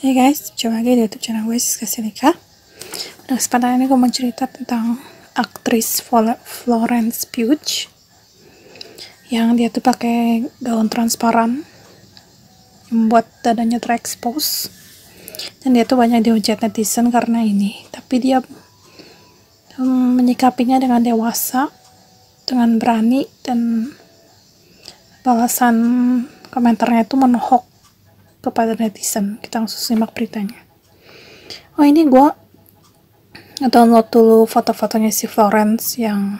Hey guys, jumpa lagi di YouTube channel gue, Siska Silika. Pada kesempatan ini gue mau cerita tentang aktris Florence Pugh yang dia tuh pakai gaun transparan yang membuat dadanya terekspos, dan dia tuh banyak dihujat netizen karena ini. Tapi dia menyikapinya dengan dewasa, dengan berani, dan balasan komentarnya itu menohok kepada netizen. Kita langsung simak beritanya. Oh, ini gue download dulu foto-fotonya si Florence yang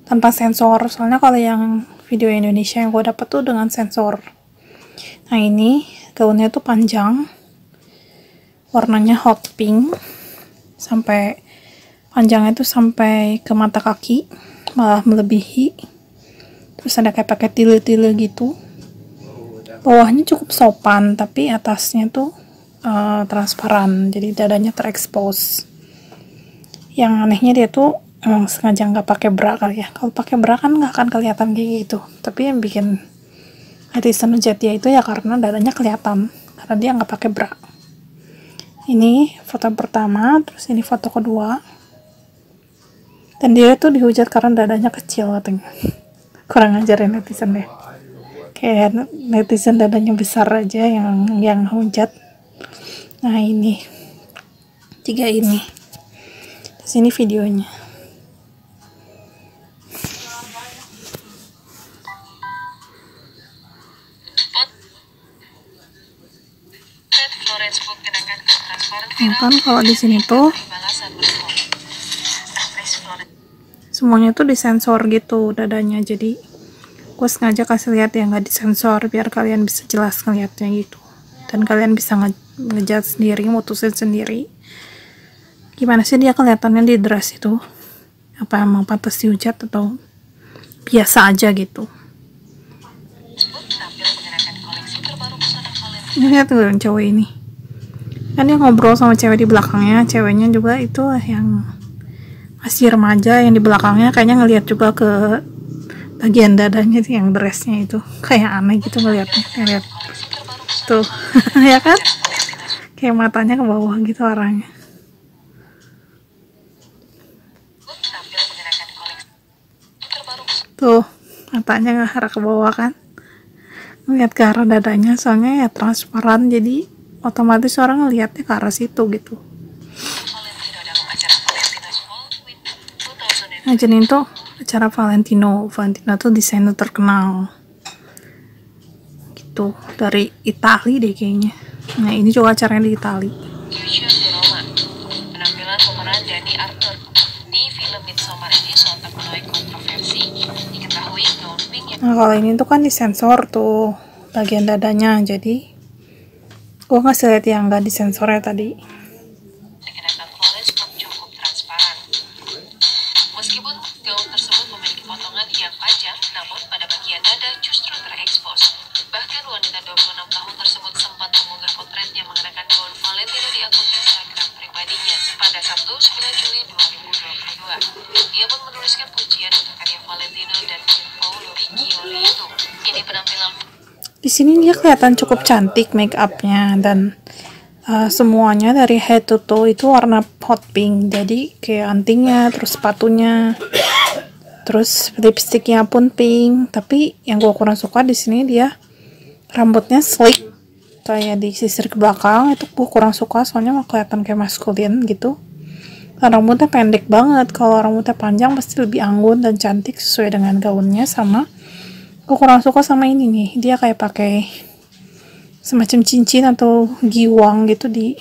tanpa sensor, soalnya kalau yang video Indonesia yang gue dapet tuh dengan sensor. Nah, ini gaunnya tuh panjang, warnanya hot pink, sampai panjangnya tuh sampai ke mata kaki, malah melebihi. Terus ada kayak pakai tile-tile gitu. Bawahnya cukup sopan, tapi atasnya tuh transparan, jadi dadanya terekspos. Yang anehnya dia tuh emang sengaja nggak pakai bra kali ya. Kalau pakai bra kan nggak akan kelihatan kayak gitu. Tapi yang bikin netizen hujat dia itu ya karena dadanya kelihatan, karena dia nggak pakai bra. Ini foto pertama, terus ini foto kedua. Dan dia tuh dihujat karena dadanya kecil katanya. Kurang ajar ya netizen deh. Kayak netizen dadanya besar aja yang hujat. Nah, ini 3 ini. Di sini videonya. Kan kalau di sini tuh semuanya tuh disensor gitu dadanya, jadi gue sengaja kasih lihat yang nggak disensor biar kalian bisa jelas ngeliatnya gitu, dan kalian bisa ngejat sendiri, mutusin sendiri gimana sih dia kelihatannya di dress itu, apa emang pantas dihujat atau biasa aja gitu. Ini lihat tuh yang cowok ini kan, dia ngobrol sama cewek di belakangnya, ceweknya juga itu yang masih remaja, yang di belakangnya kayaknya ngelihat juga ke bagian dadanya sih, yang dressnya itu kayak aneh gitu ngeliatnya. Lihat tuh ya kan, kayak matanya ke bawah gitu arahnya. Tuh matanya ngarah ke bawah kan, ngeliat ke arah dadanya, soalnya ya transparan, jadi otomatis orang ngeliatnya ke arah situ gitu. Nah, jadi itu acara Valentino tuh desainer terkenal gitu, dari Itali deh kayaknya. Nah, ini juga acaranya di Itali. Penampilan pemeran Danny Arthur di film Midsommar ini sontak menuai kontroversi. Diketahui gaun pink yang... Nah, kalau ini tuh kan disensor tuh bagian dadanya, jadi gue ngasih lihat yang nggak disensornya tadi. Dikenakan Florence pun cukup transparan. Meskipun gaun tersebut memiliki potongan yang panjang, namun pada bagian dada justru terekspos. Bahkan wanita 26 tahun tersebut sempat mengunggah potretnya mengenakan gaun Valentino di akun Instagram pribadinya pada Sabtu 9 Juli 2022. Ia pun menuliskan pujian untuk karya Valentino dan Paolo Riccioli itu. Ini penampilan. Di sini dia kelihatan cukup cantik make upnya, dan semuanya dari head to toe itu warna hot pink. Jadi kayak antingnya, terus sepatunya, terus lipstiknya pun pink. Tapi yang gue kurang suka di sini dia rambutnya slick, kayak disisir ke belakang. Itu gue kurang suka, soalnya mau kelihatan kayak maskulin gitu. Dan rambutnya pendek banget. Kalau rambutnya panjang pasti lebih anggun dan cantik sesuai dengan gaunnya. Sama gue kurang suka sama ini nih, dia kayak pakai semacam cincin atau giwang gitu, di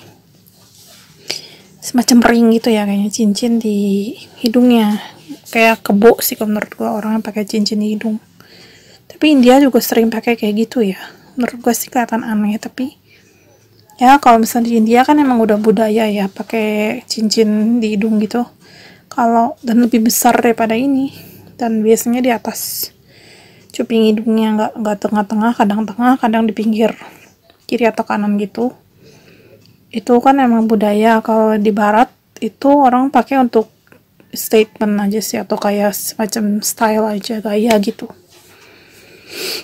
semacam ring gitu ya, kayaknya cincin di hidungnya. Kayak kebo sih kalau menurut gue, orang yang pakai cincin di hidung. Tapi India juga sering pakai kayak gitu ya. Menurut gue sih kelihatan aneh, tapi ya kalau misalnya di India kan emang udah budaya ya pakai cincin di hidung gitu. Kalau dan lebih besar daripada ini, dan biasanya di atas cuping hidungnya, nggak tengah-tengah, kadang di pinggir kiri atau kanan gitu. Itu kan emang budaya. Kalau di barat itu orang pakai untuk statement aja sih, atau kayak semacam style aja, gaya gitu,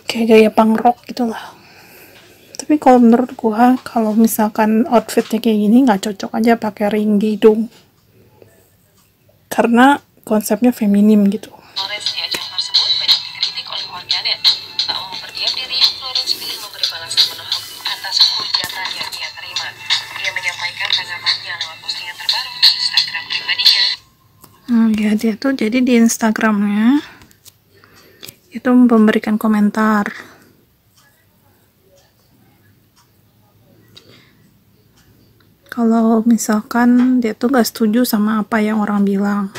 kayak gaya punk rock gitulah. Tapi kalau menurut gua, kalau misalkan outfitnya kayak gini nggak cocok aja pakai ring di hidung, karena konsepnya feminim gitu. Florence di ajang tersebut banyak dikritik oleh warganet. Tak mau berdiam diri, Florence pilih memberi balasan menohok atas hujatan yang ia terima. Dia menyampaikan tanggapannya lewat postingan terbaru di Instagram pribadinya. Ya, dia tuh jadi di Instagramnya itu memberikan komentar. Kalau misalkan dia tuh gak setuju sama apa yang orang bilang.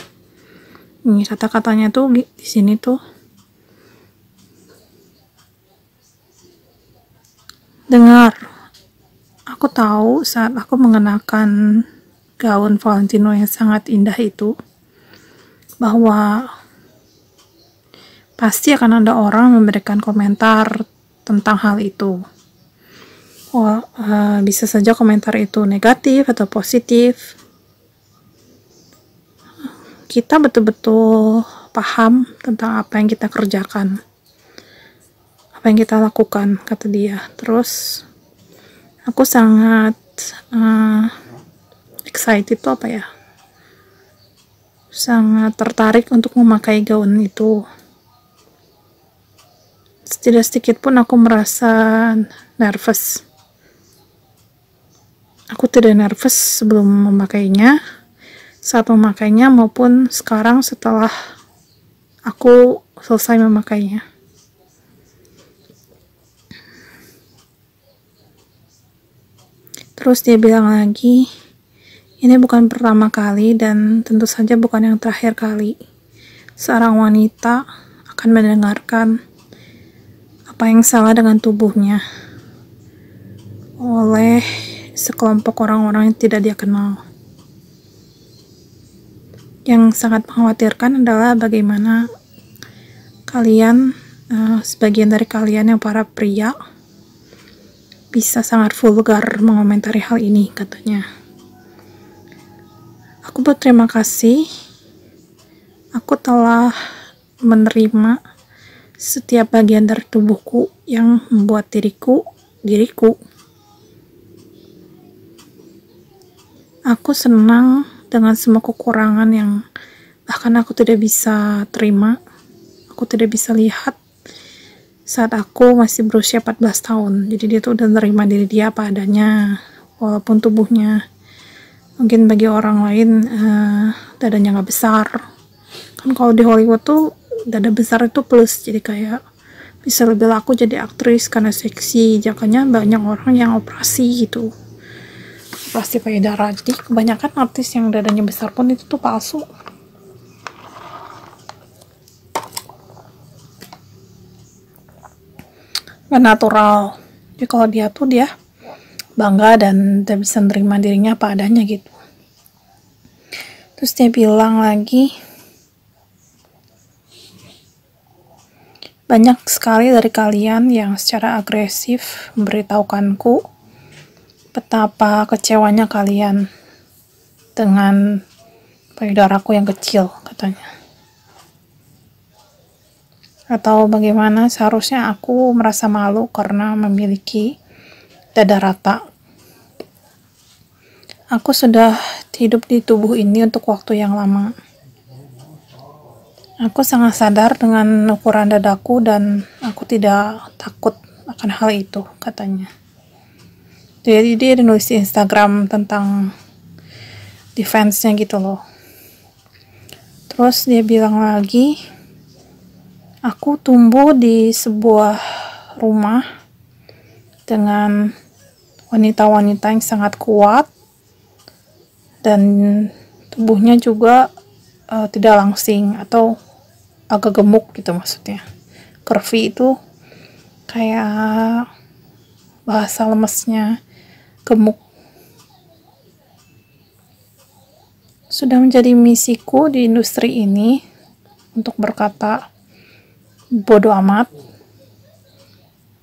Ini kata-katanya tuh di sini tuh. Dengar, aku tahu saat aku mengenakan gaun Valentino yang sangat indah itu, bahwa pasti akan ada orang memberikan komentar tentang hal itu. Bisa saja komentar itu negatif atau positif. Kita betul-betul paham tentang apa yang kita kerjakan, apa yang kita lakukan, kata dia. Terus aku sangat excited itu apa ya, sangat tertarik untuk memakai gaun itu. Tidak sedikit pun aku merasa nervous. Aku tidak nervous sebelum memakainya, saat memakainya, maupun sekarang setelah aku selesai memakainya. Terus dia bilang lagi, ini bukan pertama kali dan tentu saja bukan yang terakhir kali seorang wanita akan mendengarkan apa yang salah dengan tubuhnya oleh sekelompok orang-orang yang tidak dia kenal. Yang sangat mengkhawatirkan adalah bagaimana kalian, sebagian dari kalian yang para pria, bisa sangat vulgar mengomentari hal ini, katanya. Aku berterima kasih, aku telah menerima setiap bagian dari tubuhku yang membuat diriku. Aku senang dengan semua kekurangan yang bahkan aku tidak bisa terima, aku tidak bisa lihat saat aku masih berusia 14 tahun. Jadi dia tuh udah nerima diri dia apa adanya, walaupun tubuhnya mungkin bagi orang lain dadanya nggak besar. Kan kalau di Hollywood tuh dada besar itu plus, jadi kayak bisa lebih laku jadi aktris karena seksi. Makanya banyak orang yang operasi gitu, operasi payudara. Jadi kebanyakan artis yang dadanya besar pun itu tuh palsu, nggak natural. Jadi kalau dia tuh dia bangga dan dia bisa menerima dirinya apa adanya gitu. Terus dia bilang lagi, banyak sekali dari kalian yang secara agresif memberitahukanku betapa kecewanya kalian dengan payudaraku yang kecil, katanya. Atau bagaimana seharusnya aku merasa malu karena memiliki dada rata. Aku sudah hidup di tubuh ini untuk waktu yang lama. Aku sangat sadar dengan ukuran dadaku dan aku tidak takut akan hal itu, katanya. Jadi dia nulis di Instagram tentang defense-nya gitu loh. Terus dia bilang lagi, aku tumbuh di sebuah rumah dengan wanita-wanita yang sangat kuat dan tubuhnya juga tidak langsing atau agak gemuk gitu maksudnya. Curvy itu kayak bahasa lemesnya gemuk. Sudah menjadi misiku di industri ini untuk berkata bodoh amat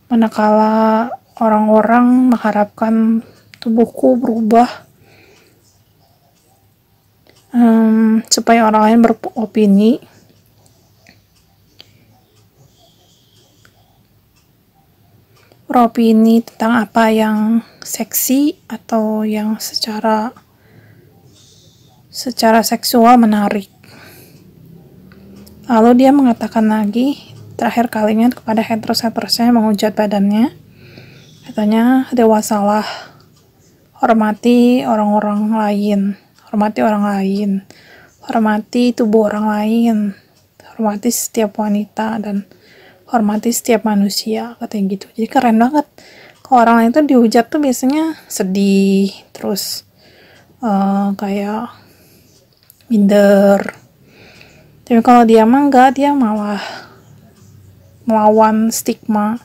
manakala orang-orang mengharapkan tubuhku berubah supaya orang lain beropini. beropini tentang apa yang seksi atau yang secara seksual menarik. Lalu dia mengatakan lagi terakhir kalinya kepada haters-hatersnya yang menghujat badannya, katanya dewasalah, hormati orang lain, hormati tubuh orang lain, hormati setiap wanita, dan hormati setiap manusia, katanya gitu. Jadi keren banget. Kalau orang lain tuh dihujat tuh biasanya sedih, terus kayak minder. Tapi kalau dia mah enggak, dia malah melawan stigma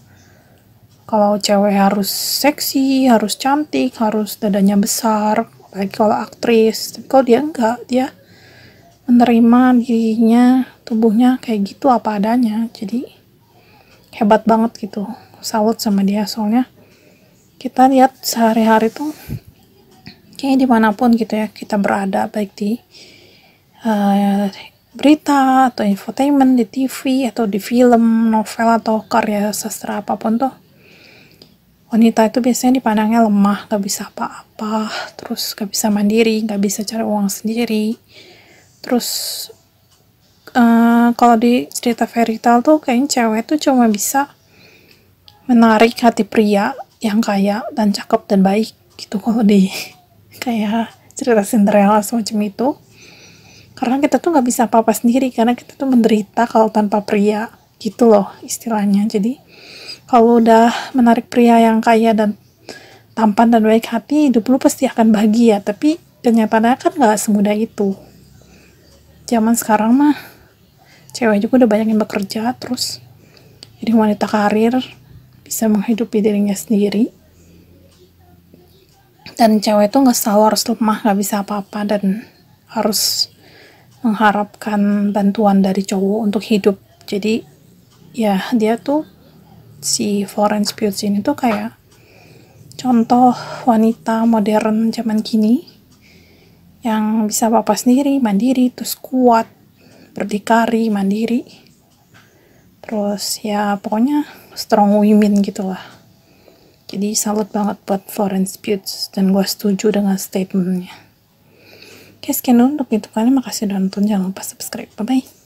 kalau cewek harus seksi, harus cantik, harus dadanya besar, apalagi kalau aktris. Tapi kalau dia enggak, dia menerima dirinya, tubuhnya kayak gitu apa adanya. Jadi hebat banget gitu, salut sama dia. Soalnya kita lihat sehari-hari tuh kayaknya dimanapun gitu ya kita berada, baik di berita atau infotainment, di TV atau di film, novel atau karya sastra apapun tuh, wanita itu biasanya dipandangnya lemah, gak bisa apa-apa, terus gak bisa mandiri, gak bisa cari uang sendiri. Terus kalau di cerita fairy tale tuh kayaknya cewek tuh cuma bisa menarik hati pria yang kaya dan cakep dan baik gitu, kalau di kayak cerita Cinderella semacam itu. Karena kita tuh gak bisa apa-apa sendiri, karena kita tuh menderita kalau tanpa pria gitu loh istilahnya. Jadi kalau udah menarik pria yang kaya dan tampan dan baik hati, hidup lu pasti akan bahagia. Tapi kenyataannya kan gak semudah itu. Zaman sekarang mah cewek juga udah banyak yang bekerja, terus jadi wanita karir, bisa menghidupi dirinya sendiri. Dan cewek tuh gak selalu harus lemah, gak bisa apa-apa, dan harus mengharapkan bantuan dari cowok untuk hidup. Jadi ya dia tuh, si Florence Pugh ini tuh kayak contoh wanita modern zaman kini yang bisa apa-apa sendiri, mandiri, terus kuat, berdikari, mandiri, terus ya pokoknya strong women gitulah. Jadi salut banget buat Florence Pugh, dan gue setuju dengan statementnya. Oke, sekian dulu untuk itu kali. Makasih udah nonton, jangan lupa subscribe. Bye bye.